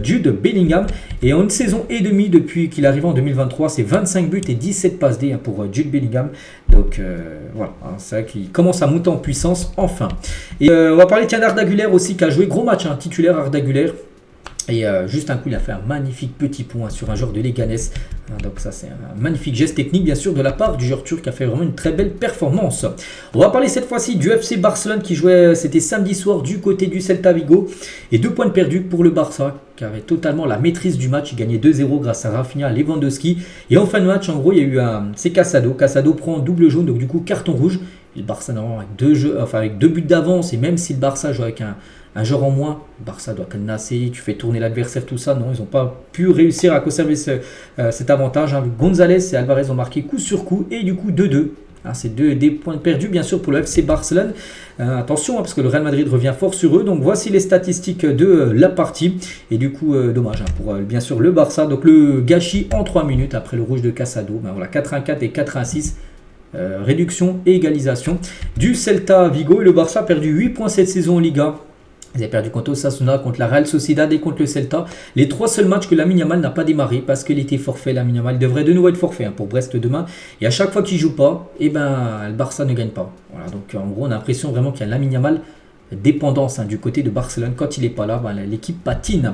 Jude Bellingham, et en une saison et demie depuis qu'il arrive en 2023, c'est 25 buts et 17 passes D pour Jude Bellingham. Donc voilà, c'est vrai qu'il commence à monter en puissance enfin. Et on va parler d'Arda Güler aussi qui a joué gros match, titulaire Arda Güler. Et juste un coup, il a fait un magnifique petit point sur un joueur de Leganés. Donc ça, c'est un magnifique geste technique, bien sûr, de la part du joueur turc qui a fait vraiment une très belle performance. On va parler cette fois-ci du FC Barcelone qui jouait, c'était samedi soir, du côté du Celta Vigo. Et 2 points de perdus pour le Barça, qui avait totalement la maîtrise du match. Il gagnait 2-0 grâce à Rafinha, Lewandowski. Et en fin de match, en gros, il y a eu c'est Casado. Casado prend un double jaune, donc du coup, carton rouge. Et le Barça, normalement, avec 2 buts d'avance, et même si le Barça joue avec un joueur en moins, le Barça doit cadenasser, tu fais tourner l'adversaire, tout ça. Non, ils n'ont pas pu réussir à conserver cet avantage. Gonzalez et Alvarez ont marqué coup sur coup et du coup 2-2. C'est des points perdus bien sûr pour le FC Barcelone. Attention parce que le Real Madrid revient fort sur eux. Donc voici les statistiques de la partie. Et du coup, dommage pour bien sûr le Barça. Donc le gâchis en 3 minutes après le rouge de Casado. Voilà, 4-1-4 et 4-1-6. Réduction et égalisation du Celta Vigo. Et le Barça a perdu 8 points cette saison en Liga. Ils avaient perdu contre Osasuna, contre la Real Sociedad et contre le Celta. Les 3 seuls matchs que Lamine Yamal n'a pas démarré parce qu'il était forfait. Lamine Yamal devrait de nouveau être forfait pour Brest demain. Et à chaque fois qu'il ne joue pas, le Barça ne gagne pas. Voilà, donc en gros, on a l'impression vraiment qu'il y a Lamine Yamal dépendance du côté de Barcelone. Quand il n'est pas là, l'équipe patine.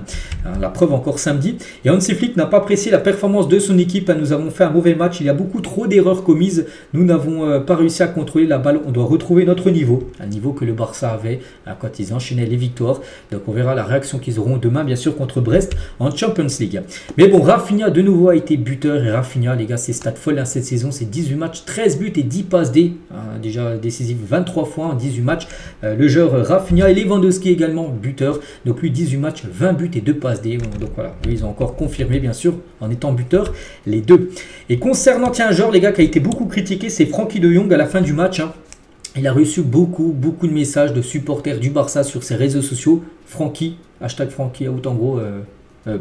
La preuve encore samedi. Et Hansi Flick n'a pas apprécié la performance de son équipe. Nous avons fait un mauvais match. Il y a beaucoup trop d'erreurs commises. Nous n'avons pas réussi à contrôler la balle. On doit retrouver notre niveau. Un niveau que le Barça avait quand ils enchaînaient les victoires. Donc on verra la réaction qu'ils auront demain, bien sûr, contre Brest en Champions League. Mais bon, Rafinha de nouveau a été buteur. Et Rafinha, les gars, c'est stats folles cette saison. C'est 18 matchs, 13 buts et 10 passes D. Déjà décisif 23 fois en 18 matchs. Le joueur Rafinha et Lewandowski également buteur. Donc lui 18 matchs, 20 buts et 2 passes D. Donc voilà, ils ont encore confirmé bien sûr en étant buteur les deux. Et concernant un joueur les gars qui a été beaucoup critiqué, c'est Frenkie de Jong à la fin du match. Il a reçu beaucoup de messages de supporters du Barça sur ses réseaux sociaux. Frenkie, hashtag Frenkie out en gros.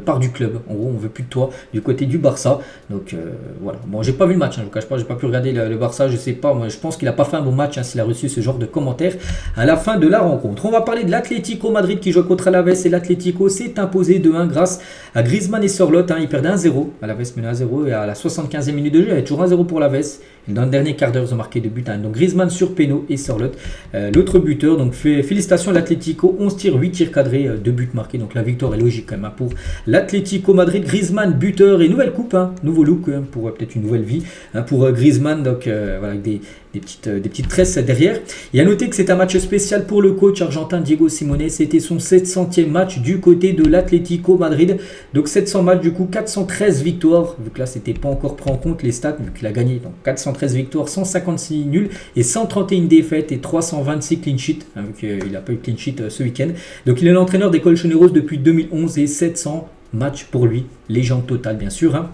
Part du club, en gros on veut plus de toi du côté du Barça. Donc voilà, bon j'ai pas vu le match, je vous cache pas, j'ai pas pu regarder le Barça, je sais pas, moi je pense qu'il a pas fait un bon match s'il a reçu ce genre de commentaires à la fin de la rencontre. On va parler de l'Atlético Madrid qui joue contre Alaves et l'Atlético s'est imposé 2-1 grâce à Griezmann et Sorloth. Ils perdent 1-0, Alaves menait 1-0 et à la 75e minute de jeu il y avait toujours 1-0 pour Alaves. Dans le dernier quart d'heure, ils ont marqué 2 buts. Donc Griezmann sur péno et Sorloth, l'autre buteur. Donc félicitations à l'Atlético, 11 tirs, 8 tirs cadrés, 2 buts marqués. Donc la victoire est logique quand même pour l'Atlético Madrid. Griezmann buteur et nouvelle coupe, nouveau look pour peut-être une nouvelle vie pour Griezmann. Donc voilà, avec des petites tresses derrière. Et à noter que c'est un match spécial pour le coach argentin Diego Simeone. C'était son 700e match du côté de l'Atlético Madrid. Donc 700 matchs, du coup 413 victoires. Vu que là, c'était pas encore pris en compte les stats, vu qu'il a gagné. Donc 413 victoires, 156 nuls et 131 défaites et 326 clean sheets. Vu qu'il n'a pas eu de clean sheet ce week-end. Donc il est l'entraîneur des Colchoneros depuis 2011 et 700 matchs pour lui. Légende totale, bien sûr.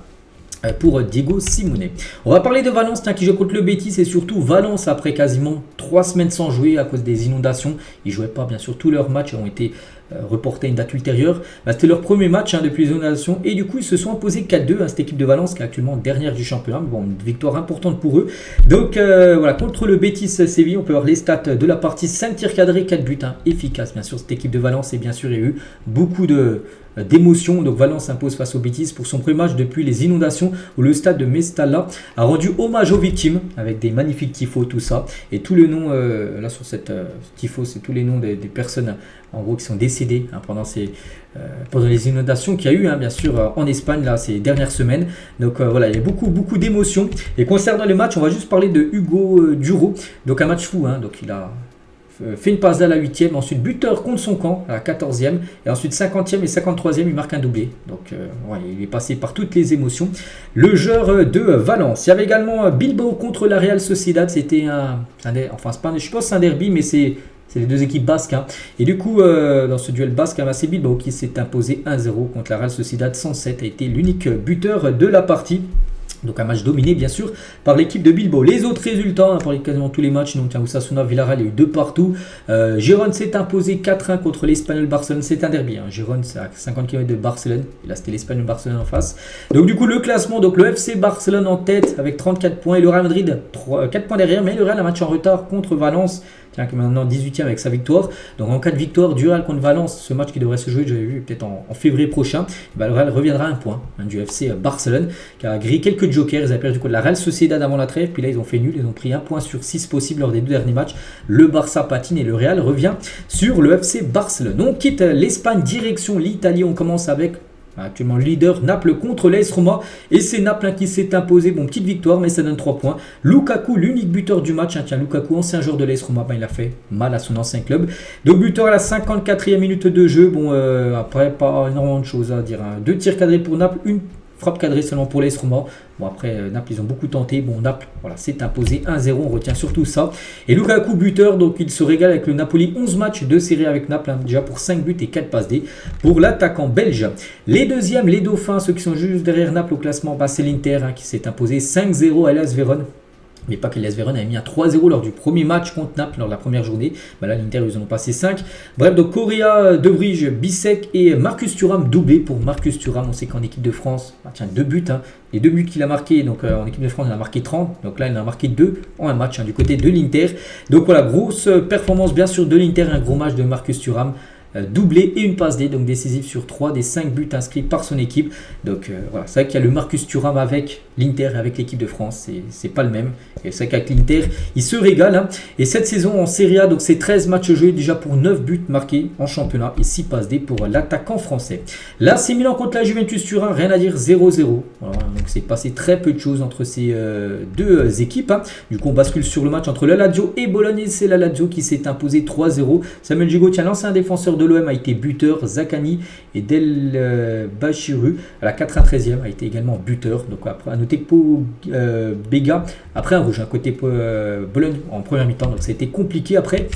Pour Diego Simeone. On va parler de Valence qui joue contre le Betis et surtout Valence après quasiment 3 semaines sans jouer à cause des inondations. Ils ne jouaient pas bien sûr, tous leurs matchs ont été reportés à une date ultérieure. C'était leur premier match depuis les inondations et du coup ils se sont imposés 4-2 à cette équipe de Valence qui est actuellement dernière du championnat. Bon, une victoire importante pour eux. Donc voilà, contre le Betis Séville, on peut voir les stats de la partie: 5 tirs cadrés, 4 buts efficaces bien sûr cette équipe de Valence. Et bien sûr il y a eu beaucoup d'émotion. Donc Valence s'impose face au Betis pour son premier match depuis les inondations où le stade de Mestalla a rendu hommage aux victimes avec des magnifiques tifos, tout ça. Et tous les noms là sur cette tifo, c'est tous les noms des personnes en gros qui sont décédées pendant les inondations qu'il y a eu bien sûr en Espagne là ces dernières semaines. Donc voilà, il y a beaucoup d'émotions. Et concernant le match, on va juste parler de Hugo Duro. Donc un match fou, donc il a fait une passe à la 8e, ensuite buteur contre son camp à la 14e, et ensuite 50e et 53e, il marque un doublé. Donc il est passé par toutes les émotions. Le joueur de Valence. Il y avait également Bilbao contre la Real Sociedad. C'était je pense que c'est un derby, mais c'est C'est les deux équipes basques. Hein. Et du coup, dans ce duel basque, c'est Bilbao qui s'est imposé 1-0 contre la Real Sociedad 107, a été l'unique buteur de la partie. Donc un match dominé bien sûr par l'équipe de Bilbao. Les autres résultats pour quasiment tous les matchs, donc Osasuna, Villarreal, il y a eu 2 partout. Gérone s'est imposé 4-1 contre l'Espagnol Barcelone. C'est un derby. Hein. Gérone c'est à 50 km de Barcelone. Et là c'était l'Espagnol Barcelone en face. Donc du coup le classement, donc le FC Barcelone en tête avec 34 points et le Real Madrid 4 points derrière. Mais le Real a un match en retard contre Valence. Qui est maintenant 18e avec sa victoire. Donc en cas de victoire du Real contre Valence, ce match qui devrait se jouer, j'avais vu peut-être en février prochain, le Real reviendra à un point du FC Barcelone qui a grillé quelques jokers. Ils avaient perdu contre la Real Sociedad avant la trêve, puis là ils ont fait nul, ils ont pris 1 point sur 6 possibles lors des 2 derniers matchs. Le Barça patine et le Real revient sur le FC Barcelone. On quitte l'Espagne, direction l'Italie. On commence avec actuellement leader Naples contre l'AS Roma, et c'est Naples qui s'est imposé. Bon, petite victoire, mais ça donne 3 points. Lukaku, l'unique buteur du match. Lukaku, ancien joueur de l'AS Roma, il a fait mal à son ancien club. Donc buteur à la 54e minute de jeu. Bon, après pas énormément de choses à dire. 2 tirs cadrés pour Naples, une frappe cadrée seulement pour l'AS Roma. Bon, après Naples ils ont beaucoup tenté. Bon, Naples voilà, s'est imposé 1-0, on retient surtout ça. Et Lukaku buteur, donc il se régale avec le Napoli. 11 matchs de série avec Naples, déjà pour 5 buts et 4 passes D pour l'attaquant belge. Les deuxièmes, les dauphins, ceux qui sont juste derrière Naples au classement, c'est l'Inter qui s'est imposé 5-0 à l'AS Vérone. Mais pas que l'AS Vérone avait mis un 3-0 lors du premier match contre Naples lors de la première journée. Là, l'Inter, ils en ont passé 5. Bref, donc Correa, De Vrij, Bissek et Marcus Thuram, doublé pour Marcus Thuram. On sait qu'en équipe de France, 2 buts. Les 2 buts qu'il a marqués, donc en équipe de France, il en a marqué 30. Donc là, il en a marqué 2 en un match du côté de l'Inter. Donc voilà, grosse performance bien sûr de l'Inter. Un gros match de Marcus Thuram. Doublé et une passe D, donc décisif sur 3 des 5 buts inscrits par son équipe. Donc voilà, c'est vrai qu'il y a le Marcus Thuram avec l'Inter et avec l'équipe de France, c'est pas le même. Et c'est vrai qu'avec l'Inter, il se régale. Et cette saison en Serie A, donc c'est 13 matchs joués déjà pour 9 buts marqués en championnat et 6 passes D pour l'attaquant français. Là, c'est Milan contre la Juventus Turin, rien à dire, 0-0. Voilà, donc c'est passé très peu de choses entre ces deux équipes. Du coup, on bascule sur le match entre la Lazio et Bologne, et c'est la Lazio qui s'est imposé 3-0. Samuel Gigotian, l'ancien défenseur de l'OM, a été buteur. Zakani et Del Bachiru à la 93e a été également buteur. Donc après, à noter que Bega après un rouge à côté Bologne en première mi-temps, donc ça a été compliqué après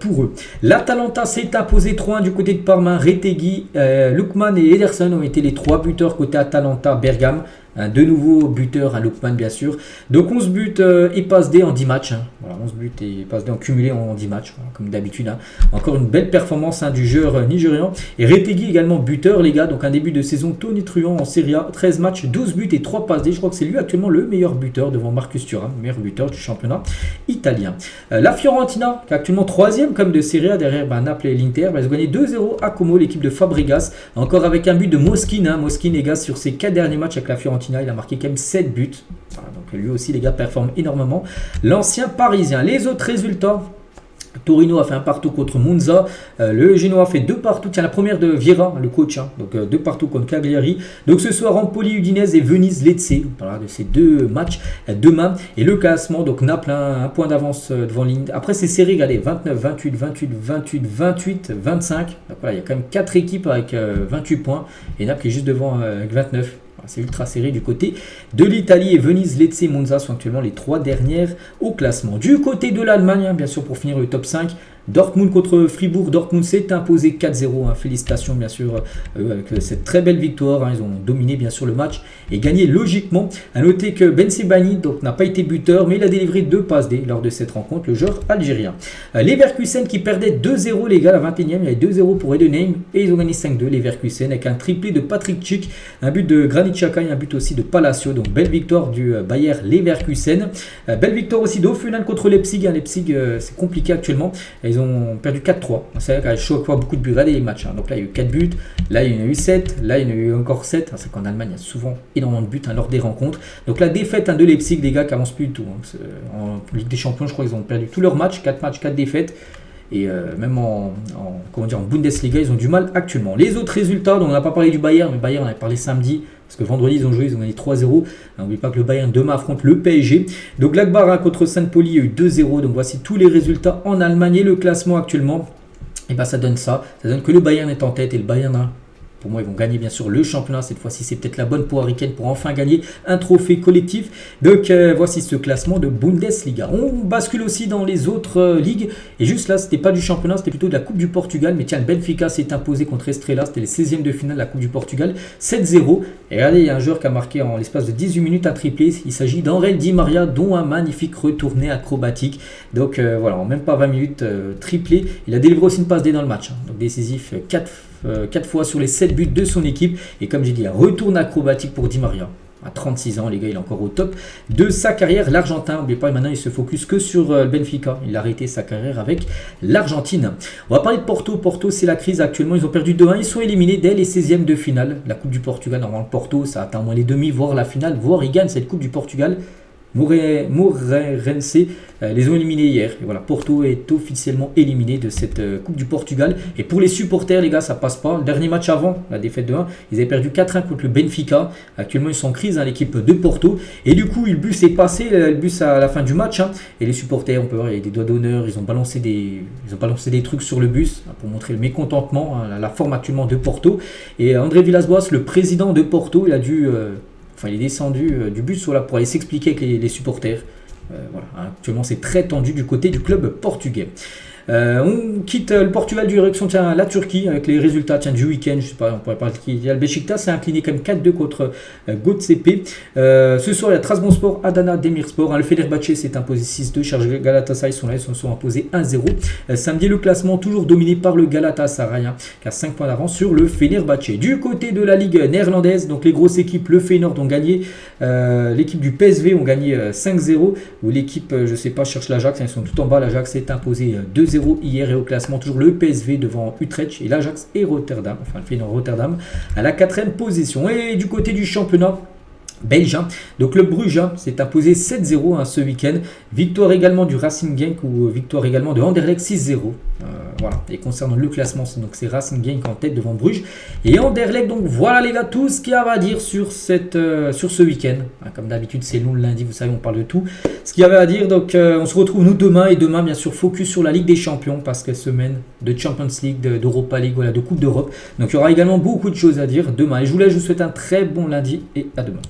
pour eux. L'Atalanta s'est imposé 3-1 du côté de Parma. Retegui, Lookman et Ederson ont été les 3 buteurs côté Atalanta. Bergame, de nouveaux buteurs, Lookman bien sûr. Donc 11 buts et passes D en 10 matchs. Voilà, 11 buts et passes D en cumulé en 10 matchs, voilà, comme d'habitude. Encore une belle performance du joueur nigérian. Et Retegui également buteur, les gars. Donc un début de saison tonitruant en Serie A. 13 matchs, 12 buts et 3 passes D. Je crois que c'est lui actuellement le meilleur buteur devant Marcus Thuram, meilleur buteur du championnat italien. La Fiorentina, qui est actuellement 3e comme de Serie A derrière Naples et l'Inter, ils ont gagné 2-0 à Como, l'équipe de Fabregas. Encore avec un but de Moschin. Moschin, les gars, sur ses 4 derniers matchs avec la Fiorentina, il a marqué quand même 7 buts. Voilà, donc lui aussi, les gars, performe énormément. L'ancien parisien. Les autres résultats. Torino a fait un partout contre Monza. Le Genoa a fait 2 partout. Tiens, la première de Vieira, le coach. Donc 2 partout contre Cagliari. Donc ce soir, Empoli, Udinese et Venise, Lecce. Voilà, de ces 2 matchs demain. Et le classement, donc Naples, un point d'avance devant l'Inter. Après, c'est serré, regardez, 29, 28, 28, 28, 28, 25. Donc voilà, il y a quand même 4 équipes avec 28 points. Et Naples est juste devant avec 29. C'est ultra serré du côté de l'Italie, et Venise, Lecce et Monza sont actuellement les 3 dernières au classement. Du côté de l'Allemagne, bien sûr, pour finir le top 5, Dortmund contre Fribourg. Dortmund s'est imposé 4-0. Félicitations bien sûr avec cette très belle victoire. Ils ont dominé bien sûr le match et gagné logiquement. A noter que Ben Sebaini n'a pas été buteur, mais il a délivré 2 passes D lors de cette rencontre, le joueur algérien. Leverkusen qui perdait 2-0, les gars, à la 21e. Il y avait 2-0 pour Edenheim et ils ont gagné 5-2, Leverkusen, avec un triplé de Patrick Schick, un but de Granit Xhaka et un but aussi de Palacio. Donc belle victoire du Bayer Leverkusen. Belle victoire aussi d'Hoffenheim contre Leipzig. Leipzig, c'est compliqué actuellement. Ils ont perdu 4-3. C'est vrai qu'à chaque fois beaucoup de buts. Regardez les matchs. Donc là, il y a eu 4 buts. Là, il y en a eu 7. Là, il y en a eu encore 7. C'est qu'en Allemagne, il y a souvent énormément de buts lors des rencontres. Donc la défaite de Leipzig, les gars, qui avance plus du tout. En Ligue des Champions, je crois qu'ils ont perdu tous leurs matchs. 4 matchs, 4 défaites. Et même en Bundesliga, ils ont du mal actuellement. Les autres résultats, donc on n'a pas parlé du Bayern, mais Bayern, on a parlé samedi, parce que vendredi, ils ont joué, ils ont gagné 3-0. N'oubliez pas que le Bayern demain affronte le PSG. Donc Gladbach contre Saint-Pauli, il y a eu 2-0. Donc voici tous les résultats en Allemagne et le classement actuellement. Et ça donne ça. Ça donne que le Bayern est en tête et le Bayern Pour moi, ils vont gagner bien sûr le championnat. Cette fois-ci, c'est peut-être la bonne pour Harry Kane pour enfin gagner un trophée collectif. Donc voici ce classement de Bundesliga. On bascule aussi dans les autres ligues. Et juste là, c'était pas du championnat, c'était plutôt de la Coupe du Portugal. Mais tiens, le Benfica s'est imposé contre Estrela. C'était les 16e de finale de la Coupe du Portugal. 7-0. Et regardez, il y a un joueur qui a marqué en l'espace de 18 minutes un triplé. Il s'agit d'Angel Di Maria, dont un magnifique retourné acrobatique. Donc voilà, en même pas 20 minutes, triplé. Il a délivré aussi une passe D dans le match. Donc décisif 4 fois sur les 7 buts de son équipe. Et comme j'ai dit, un retour acrobatique pour Di Maria. À 36 ans, les gars, il est encore au top de sa carrière. L'Argentin, n'oubliez pas, maintenant il se focus que sur le Benfica. Il a arrêté sa carrière avec l'Argentine. On va parler de Porto. Porto, c'est la crise actuellement. Ils ont perdu 2-1. Ils sont éliminés dès les 16e de finale. La Coupe du Portugal, normalement, Porto, ça atteint au moins les demi, voire la finale, voire ils gagnent cette Coupe du Portugal. Moreirense les ont éliminés hier. Et voilà, Porto est officiellement éliminé de cette Coupe du Portugal. Et pour les supporters, les gars, ça passe pas. Le dernier match avant la défaite de 1, ils avaient perdu 4-1 contre le Benfica. Actuellement, ils sont en crise, l'équipe de Porto. Et du coup, le bus est passé, le bus à la fin du match. Et les supporters, on peut voir, il y a des doigts d'honneur. Ils ont balancé des trucs sur le bus pour montrer le mécontentement, la forme actuellement de Porto. Et André Villas-Boas, le président de Porto, il a dû... il est descendu du bus pour aller s'expliquer avec les supporters. Actuellement, c'est très tendu du côté du club portugais. On quitte le Portugal du direction la Turquie avec les résultats du week-end. Je sais pas, on pourrait parler de qui. Il y a le Beşiktaş, c'est incliné quand même 4-2 contre Göztepe. Ce soir, il y a Trabzonspor, Adana Demirspor. Le Fenerbahçe s'est imposé 6-2. Charles Galatasaray se sont imposés 1-0. Samedi, le classement toujours dominé par le Galatasaray, qui a 5 points d'avance sur le Fenerbahçe. Du côté de la Ligue néerlandaise, donc les grosses équipes, le Feyenoord ont gagné. L'équipe du PSV ont gagné 5-0. Ou l'équipe, je sais pas, cherche l'Ajax. Ils sont tout en bas. L'Ajax s'est imposé 2-0 hier et au classement toujours le PSV devant Utrecht et l'Ajax et Rotterdam, enfin le Feyenoord Rotterdam à la 4e position. Et du côté du championnat belge, donc le Bruges s'est imposé 7-0 ce week-end. Victoire également du Racing Genk ou victoire également de Anderlecht 6-0. Voilà. Et concernant le classement, c'est Racing Genk en tête devant Bruges et Anderlecht. Donc voilà les gars, tout ce qu'il y a à dire sur ce week-end. Comme d'habitude, c'est long le lundi, vous savez, on parle de tout. Ce qu'il y avait à dire, donc on se retrouve nous demain et demain bien sûr focus sur la Ligue des Champions parce que semaine de Champions League, d'Europa League, voilà, de Coupe d'Europe. Donc il y aura également beaucoup de choses à dire demain. Et je vous souhaite un très bon lundi et à demain.